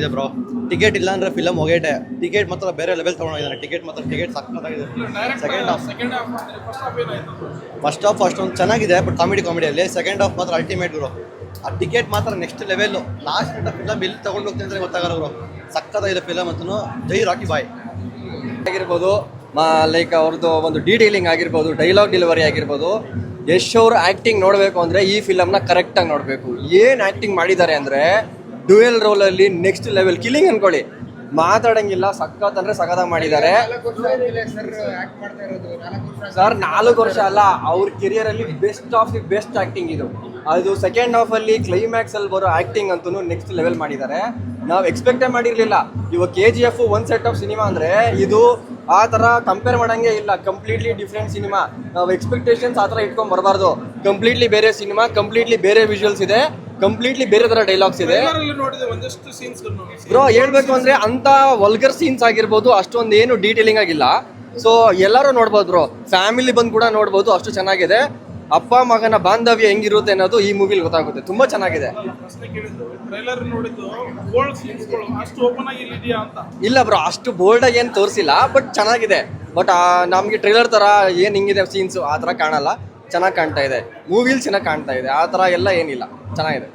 ಇದೆ bro. Ticket ಇಲ್ಲ ಅಂದ್ರೆ ಫಿಲಮ್ ಹೋಗೇಟೆ. ಟಿಕೆಟ್ ಮಾತ್ರ ಬೇರೆ ಲೆವೆಲ್ ತಗೊಂಡಿದ್ದಾನೆ. ಟಿಕೆಟ್ ಸಕ್ಕತ್ತಾಗಿದೆ. ಫಸ್ಟ್ ಹಾಫ್ ಅಷ್ಟೊಂದು ಚೆನ್ನಾಗಿದೆ, ಬಟ್ ಕಾಮಿಡಿಯಲ್ಲಿ. ಸೆಕೆಂಡ್ ಹಾಫ್ ಮಾತ್ರ ಅಲ್ಟಿಮೇಟ್ ಬ್ರೋ. ಆ ಟಿಕೆಟ್ ಮಾತ್ರ ನೆಕ್ಸ್ಟ್ ಲೆವೆಲ್. ಲಾಸ್ಟ್ ಫಿಲಮ್ ಎಲ್ಲಿ ತಗೊಂಡು ಹೋಗ್ತೀನಿ ಅಂದ್ರೆ ಗೊತ್ತಾಗಲ್ಲ ಬ್ರೋ. ಸಕ್ಕತ್ತಾಗಿದೆ ಫಿಲಮ್ ಅಂತೂ. ಜೈ ರಾಕಿ ಬಾಯ್ ಆಗಿರ್ಬೋದು, ಲೈಕ್ ಅವ್ರದ್ದು ಒಂದು ಡೀಟೇಲಿಂಗ್ ಆಗಿರ್ಬೋದು, ಡೈಲಾಗ್ ಡೆಲಿವರಿ ಆಗಿರ್ಬೋದು. ಯಶ್ ಅವ್ರ ಆ್ಯಕ್ಟಿಂಗ್ ನೋಡಬೇಕು ಅಂದರೆ ಈ ಫಿಲಮ್ನ ಕರೆಕ್ಟಾಗಿ ನೋಡಬೇಕು. ಏನು ಆ್ಯಕ್ಟಿಂಗ್ ಮಾಡಿದ್ದಾರೆ ಅಂದರೆ ಡ್ಯುಯಲ್ ರೋಲಲ್ಲಿ ನೆಕ್ಸ್ಟ್ ಲೆವೆಲ್. ಕಿಲ್ಲಿಂಗ್ ಅನ್ಕೊಳ್ಳಿ, ಮಾತಾಡಂಗಿಲ್ಲ. ಸಖತ್ ಅಂದರೆ ಸಖತ್ತಾಗಿ ಮಾಡಿದ್ದಾರೆ ಸರ್. 4 ವರ್ಷ ಅಲ್ಲ, ಅವ್ರ ಕೆರಿಯರಲ್ಲಿ best of the best acting ಇದು. ಅದು ಸೆಕೆಂಡ್ ಹಾಫಲ್ಲಿ ಕ್ಲೈಮ್ಯಾಕ್ಸಲ್ಲಿ ಬರೋ ಆ್ಯಕ್ಟಿಂಗ್ ಅಂತೂ ನೆಕ್ಸ್ಟ್ ಲೆವೆಲ್ ಮಾಡಿದ್ದಾರೆ. ನಾವು ಎಕ್ಸ್ಪೆಕ್ಟೇ ಮಾಡಿರಲಿಲ್ಲ. ಇವಾಗ KGF one set of cinema ಅಂದರೆ ಇದು ಆ ಥರ ಕಂಪೇರ್ ಮಾಡೋಂಗೆ ಇಲ್ಲ. Completely different cinema. ನಾವು ಎಕ್ಸ್ಪೆಕ್ಟೇಷನ್ಸ್ ಆ ಥರ ಇಟ್ಕೊಂಡು ಬರಬಾರ್ದು. ಕಂಪ್ಲೀಟ್ಲಿ ಬೇರೆ ಸಿನಿಮಾ, ಕಂಪ್ಲೀಟ್ಲಿ ಬೇರೆ ವಿಜುವಲ್ಸ್ ಇದೆ, ಕಂಪ್ಲೀಟ್ಲಿ ಬೇರೆ ಥರ ಡೈಲಾಗ್ಸ್ ಇದೆ ಬ್ರೋ. ಹೇಳ್ಬೇಕು ಅಂದರೆ ಅಂಥ ವಲ್ಗರ್ ಸೀನ್ಸ್ ಆಗಿರ್ಬೋದು, ಅಷ್ಟೊಂದು ಏನು ಡೀಟೇಲಿಂಗ್ ಆಗಿಲ್ಲ. ಸೊ ಎಲ್ಲರೂ ನೋಡ್ಬೋದು ಬ್ರೋ, ಫ್ಯಾಮಿಲಿ ಬಂದು ಕೂಡ ನೋಡ್ಬೋದು. ಅಷ್ಟು ಚೆನ್ನಾಗಿದೆ. ಅಪ್ಪ ಮಗನ ಬಾಂಧವ್ಯ ಹೆಂಗಿರುತ್ತೆ ಅನ್ನೋದು ಈ ಮೂವಿಲಿ ಗೊತ್ತಾಗುತ್ತೆ. ತುಂಬ ಚೆನ್ನಾಗಿದೆ. ಇಲ್ಲ ಬ್ರೋ, ಅಷ್ಟು ಬೋಲ್ಡಾಗಿ ಏನು ತೋರಿಸಿಲ್ಲ, ಬಟ್ ಚೆನ್ನಾಗಿದೆ. ಬಟ್ ನಮಗೆ ಟ್ರೈಲರ್ ಥರ ಏನು ಹಿಂಗಿದೆ ಸೀನ್ಸು ಆ ಥರ ಕಾಣಲ್ಲ. ಚೆನ್ನಾಗಿ ಕಾಣ್ತಾ ಇದೆ. ಮೂವಿಲಿ ಚೆನ್ನಾಗಿ ಕಾಣ್ತಾ ಇದೆ. ಆ ಥರ ಎಲ್ಲ ಏನಿಲ್ಲ, ಚೆನ್ನಾಗಿದೆ.